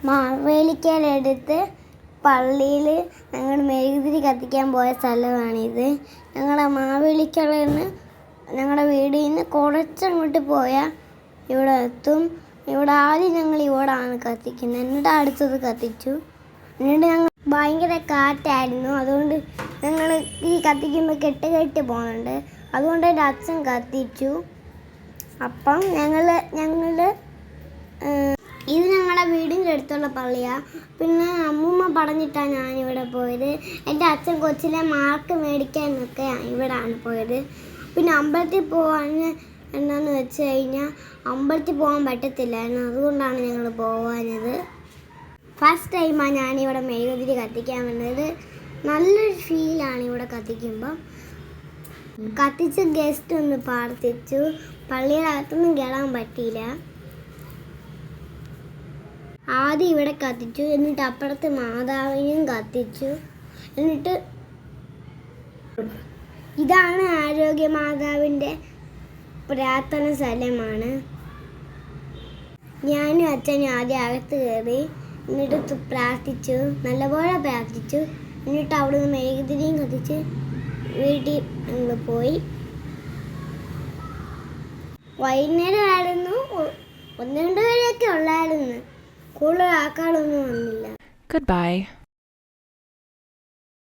മാവേലിക്കലെടുത്ത് പള്ളിയിൽ ഞങ്ങൾ മെഴുകുതിരി കത്തിക്കാൻ പോയ സ്ഥലമാണിത്. ഞങ്ങളുടെ മാവേലിക്കലിൽ നിന്ന് ഞങ്ങളുടെ വീടിൽ നിന്ന് കുറച്ചങ്ങോട്ട് പോയാൽ ഇവിടെ എത്തും. ഇവിടെ ആദ്യം ഞങ്ങൾ ഇവിടാണ് കത്തിക്കുന്നത്, എന്നിട്ട് അടുത്തത് കത്തിച്ചു. എന്നിട്ട് ഞങ്ങൾ ഭയങ്കര കാറ്റായിരുന്നു, അതുകൊണ്ട് ഞങ്ങൾ ഈ കത്തിക്കുമ്പോൾ കെട്ട് പോകുന്നുണ്ട്. അതുകൊണ്ട് എൻ്റെ അച്ഛൻ കത്തിച്ചു. അപ്പം ഞങ്ങൾ ഇത് ഞങ്ങളുടെ വീടിൻ്റെ അടുത്തുള്ള പള്ളിയാണ്. പിന്നെ അമ്മൂമ്മ പറഞ്ഞിട്ടാണ് ഞാനിവിടെ പോയത്. എൻ്റെ അച്ഛൻ കൊച്ചിലെ മാർക്ക് മേടിക്കാനൊക്കെ ഇവിടെയാണ് പോയത്. പിന്നെ അമ്പലത്തിൽ പോകാൻ എന്താണെന്ന് വെച്ച് കഴിഞ്ഞാൽ അമ്പലത്തിൽ പോകാൻ പറ്റത്തില്ലായിരുന്നു, അതുകൊണ്ടാണ് ഞങ്ങൾ പോകാഞ്ഞത്. ഫസ്റ്റ് ടൈമാണ് ഞാനിവിടെ മെഴുകുതിരി കത്തിക്കാൻ വന്നത്. നല്ലൊരു ഫീലാണ് ഇവിടെ കത്തിക്കുമ്പം. കത്തിച്ച് ഗസ്റ്റ് ഒന്ന് പ്രാർത്ഥിച്ചു. പള്ളിയിലകത്തൊന്നും കയറാൻ പറ്റിയില്ല. ആദ്യം ഇവിടെ കത്തിച്ചു, എന്നിട്ട് അപ്പുറത്ത് മാതാവിനെയും കത്തിച്ചു. എന്നിട്ട് ഇതാണ് ആരോഗ്യ മാതാവിൻ്റെ പ്രാർത്ഥന സ്ഥലമാണ്. ഞാനും അച്ഛനും ആദ്യം അകത്ത് കയറി, എന്നിട്ട് പ്രാർത്ഥിച്ചു, നല്ലപോലെ പ്രാർത്ഥിച്ചു. എന്നിട്ട് അവിടെ നിന്ന് മെഴുകുതിരിയും കത്തിച്ച് വീട്ടിൽ ഞങ്ങൾ പോയി. വൈകുന്നേരമായിരുന്നു, 1-2 പേരൊക്കെ ഉള്ളായിരുന്നു, കൂടുതൽ ആൾക്കാരൊന്നും വന്നില്ല. Goodbye.